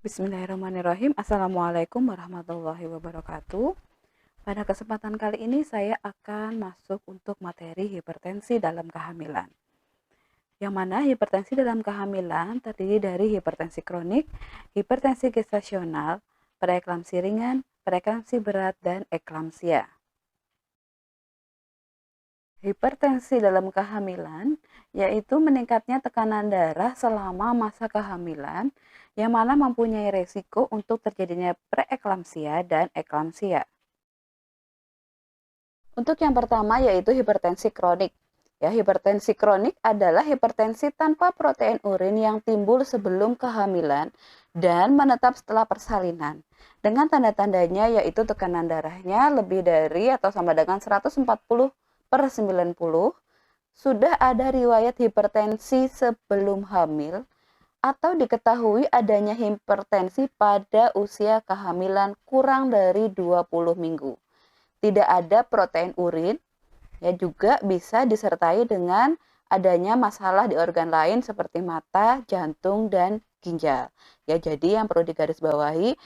Bismillahirrahmanirrahim. Assalamualaikum warahmatullahi wabarakatuh. Pada kesempatan kali ini saya akan masuk untuk materi hipertensi dalam kehamilan. Yang mana hipertensi dalam kehamilan terdiri dari hipertensi kronik, hipertensi gestasional, preeklamsi ringan, preeklamsi berat, dan eklamsia. Hipertensi dalam kehamilan yaitu meningkatnya tekanan darah selama masa kehamilan yang mana mempunyai resiko untuk terjadinya preeklamsia dan eklamsia. Untuk yang pertama yaitu hipertensi kronik. Ya, hipertensi kronik adalah hipertensi tanpa protein urin yang timbul sebelum kehamilan dan menetap setelah persalinan. Dengan tanda-tandanya yaitu tekanan darahnya lebih dari atau sama dengan 140/90, sudah ada riwayat hipertensi sebelum hamil, atau diketahui adanya hipertensi pada usia kehamilan kurang dari 20 minggu. Tidak ada protein urin, ya juga bisa disertai dengan adanya masalah di organ lain seperti mata, jantung, dan ginjal. Ya, jadi yang perlu digarisbawahi,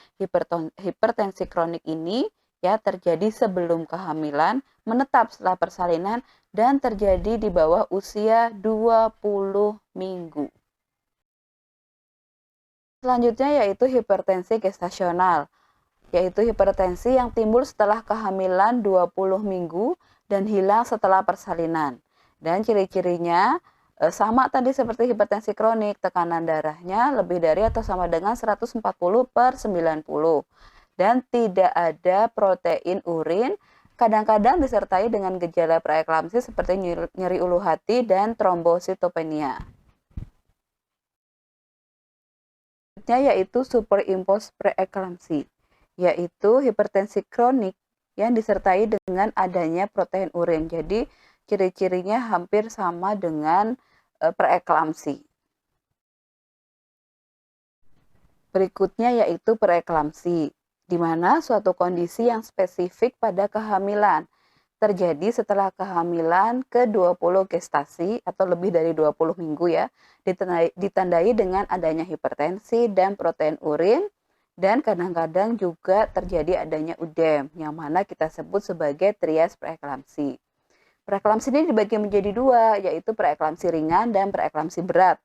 hipertensi kronik ini ya terjadi sebelum kehamilan, menetap setelah persalinan, dan terjadi di bawah usia 20 minggu. Selanjutnya yaitu hipertensi gestasional, yaitu hipertensi yang timbul setelah kehamilan 20 minggu dan hilang setelah persalinan. Dan ciri-cirinya sama tadi seperti hipertensi kronik, tekanan darahnya lebih dari atau sama dengan 140/90 dan tidak ada protein urin, kadang-kadang disertai dengan gejala preeklamsi seperti nyeri ulu hati dan trombositopenia. Selanjutnya yaitu superimpos preeklamsi, yaitu hipertensi kronik yang disertai dengan adanya protein urin. Jadi ciri-cirinya hampir sama dengan preeklamsi. Berikutnya yaitu preeklamsi, di mana suatu kondisi yang spesifik pada kehamilan terjadi setelah kehamilan ke-20 gestasi atau lebih dari 20 minggu ya, ditandai dengan adanya hipertensi dan protein urin, dan kadang-kadang juga terjadi adanya udem, yang mana kita sebut sebagai trias preeklamsi. Preeklamsi ini dibagi menjadi dua, yaitu preeklamsi ringan dan preeklamsi berat.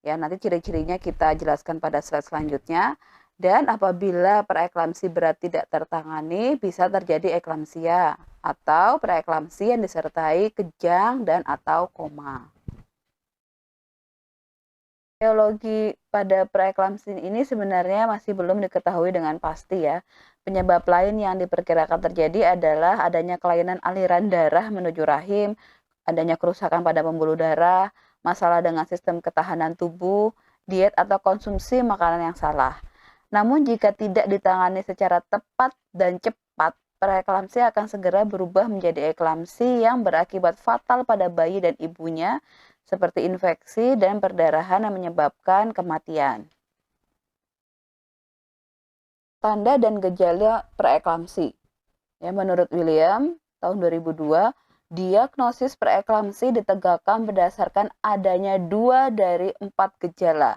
Ya, nanti ciri-cirinya kita jelaskan pada slide selanjutnya. Dan apabila preeklamsi berat tidak tertangani, bisa terjadi eklamsia atau preeklamsi yang disertai kejang dan atau koma. Etiologi pada preeklamsi ini sebenarnya masih belum diketahui dengan pasti ya. Penyebab lain yang diperkirakan terjadi adalah adanya kelainan aliran darah menuju rahim, adanya kerusakan pada pembuluh darah, masalah dengan sistem ketahanan tubuh, diet atau konsumsi makanan yang salah. Namun jika tidak ditangani secara tepat dan cepat, preeklamsi akan segera berubah menjadi eklamsi yang berakibat fatal pada bayi dan ibunya, seperti infeksi dan perdarahan yang menyebabkan kematian. Tanda dan gejala preeklamsi. Ya, menurut William, tahun 2002, diagnosis preeklamsi ditegakkan berdasarkan adanya 2 dari 4 gejala.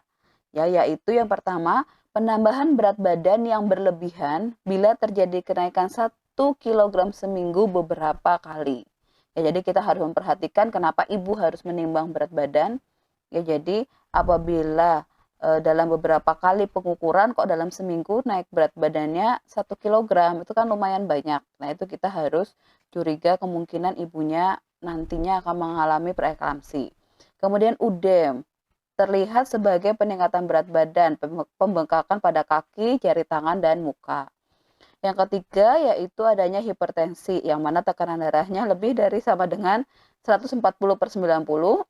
Ya, yaitu yang pertama, penambahan berat badan yang berlebihan bila terjadi kenaikan 1 kg seminggu beberapa kali. Ya, jadi kita harus memperhatikan kenapa ibu harus menimbang berat badan. Ya, jadi apabila dalam beberapa kali pengukuran kok dalam seminggu naik berat badannya 1 kg, itu kan lumayan banyak. Nah, itu kita harus curiga kemungkinan ibunya nantinya akan mengalami preeklamsi. Kemudian udem, terlihat sebagai peningkatan berat badan, pembengkakan pada kaki, jari tangan, dan muka. Yang ketiga yaitu adanya hipertensi, yang mana tekanan darahnya lebih dari sama dengan 140/90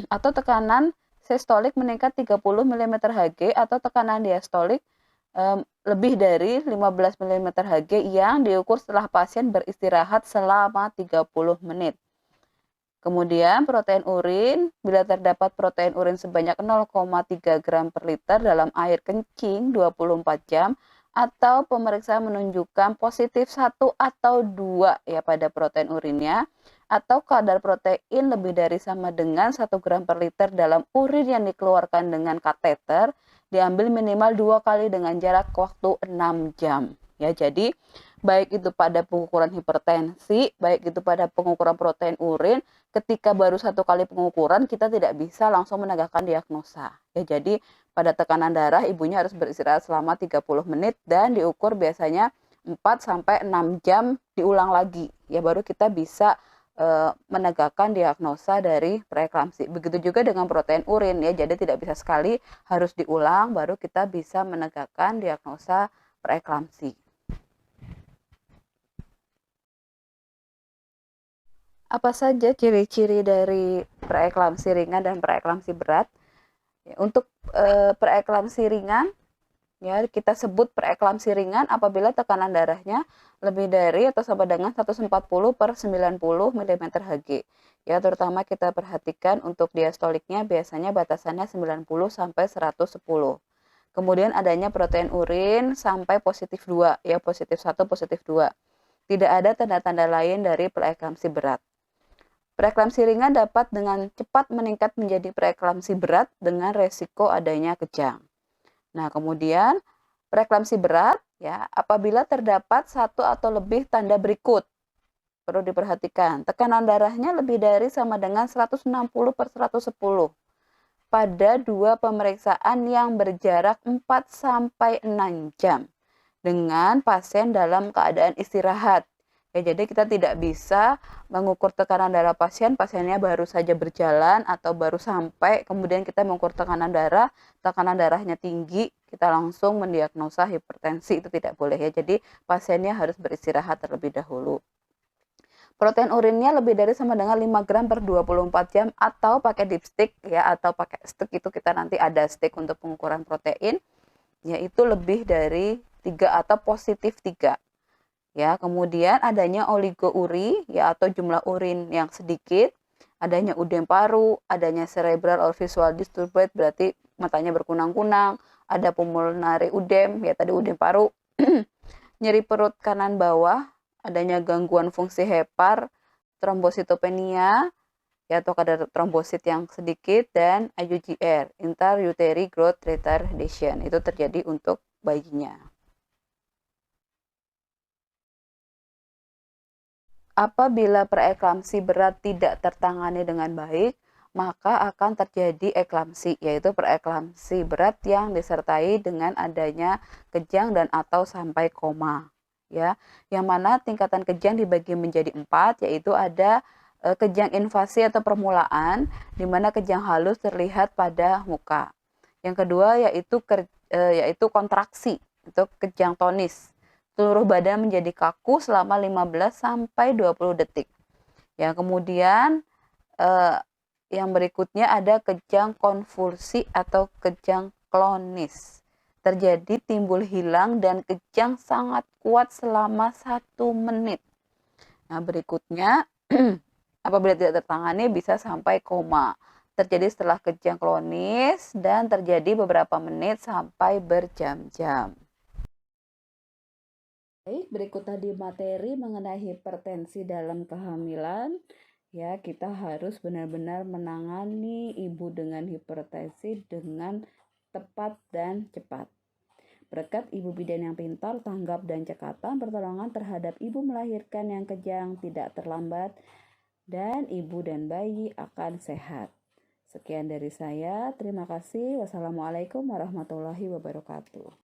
atau tekanan sistolik meningkat 30 mm Hg atau tekanan diastolik lebih dari 15 mm Hg yang diukur setelah pasien beristirahat selama 30 menit. Kemudian protein urin, bila terdapat protein urin sebanyak 0,3 gram per liter dalam air kencing 24 jam, atau pemeriksaan menunjukkan positif 1 atau 2 ya pada protein urinnya, atau kadar protein lebih dari sama dengan 1 gram per liter dalam urin yang dikeluarkan dengan kateter, diambil minimal 2 kali dengan jarak waktu 6 jam. Ya, jadi baik itu pada pengukuran hipertensi, baik itu pada pengukuran protein urin, ketika baru 1 kali pengukuran kita tidak bisa langsung menegakkan diagnosa. Ya, jadi pada tekanan darah ibunya harus beristirahat selama 30 menit dan diukur biasanya 4 sampai 6 jam diulang lagi. Ya, baru kita bisa menegakkan diagnosa dari preeklamsi. Begitu juga dengan protein urin ya, jadi tidak bisa sekali, harus diulang baru kita bisa menegakkan diagnosa preeklamsi. Apa saja ciri-ciri dari preeklamsi ringan dan preeklamsi berat? Untuk preeklamsi ringan ya kita sebut preeklamsi ringan apabila tekanan darahnya lebih dari atau sama dengan 140 per 90 mm Hg. Ya, terutama kita perhatikan untuk diastoliknya biasanya batasannya 90 sampai 110. Kemudian adanya protein urin sampai positif 2, ya positif 1, positif 2. Tidak ada tanda-tanda lain dari preeklamsi berat. Preeklamsi ringan dapat dengan cepat meningkat menjadi preeklamsi berat dengan resiko adanya kejang. Nah, kemudian preeklamsi berat ya apabila terdapat satu atau lebih tanda berikut. Perlu diperhatikan, tekanan darahnya lebih dari sama dengan 160 per 110 pada 2 pemeriksaan yang berjarak 4 sampai 6 jam dengan pasien dalam keadaan istirahat. Ya, jadi kita tidak bisa mengukur tekanan darah pasien, pasiennya baru saja berjalan atau baru sampai, kemudian kita mengukur tekanan darahnya tinggi, kita langsung mendiagnosa hipertensi, itu tidak boleh ya. Jadi pasiennya harus beristirahat terlebih dahulu. Protein urinnya lebih dari sama dengan 5 gram per 24 jam atau pakai dipstick ya, atau pakai stick, itu kita nanti ada stick untuk pengukuran protein, yaitu lebih dari 3 atau positif 3. Ya, kemudian adanya oligouri ya atau jumlah urin yang sedikit, adanya udem paru, adanya cerebral or visual disturbed berarti matanya berkunang-kunang, ada pulmonary udem ya tadi udem paru, nyeri perut kanan bawah, adanya gangguan fungsi hepar, trombositopenia ya atau kadar trombosit yang sedikit, dan IUGR, intrauterine growth retardation, itu terjadi untuk bayinya. Apabila preeklamsi berat tidak tertangani dengan baik, maka akan terjadi eklamsi, yaitu preeklamsi berat yang disertai dengan adanya kejang dan atau sampai koma. Ya, yang mana tingkatan kejang dibagi menjadi 4, yaitu ada kejang invasi atau permulaan, di mana kejang halus terlihat pada muka. Yang kedua yaitu kontraksi, itu kejang tonis. Seluruh badan menjadi kaku selama 15 sampai 20 detik. Ya, kemudian yang berikutnya ada kejang konvulsi atau kejang klonis. Terjadi timbul hilang dan kejang sangat kuat selama 1 menit. Nah, berikutnya apabila tidak tertangani bisa sampai koma. Terjadi setelah kejang klonis dan terjadi beberapa menit sampai berjam-jam. Baik, berikut tadi materi mengenai hipertensi dalam kehamilan. Ya, kita harus benar-benar menangani ibu dengan hipertensi dengan tepat dan cepat. Berkat ibu bidan yang pintar, tanggap, dan cekatan, pertolongan terhadap ibu melahirkan yang kejang tidak terlambat, dan ibu dan bayi akan sehat. Sekian dari saya, terima kasih. Wassalamualaikum warahmatullahi wabarakatuh.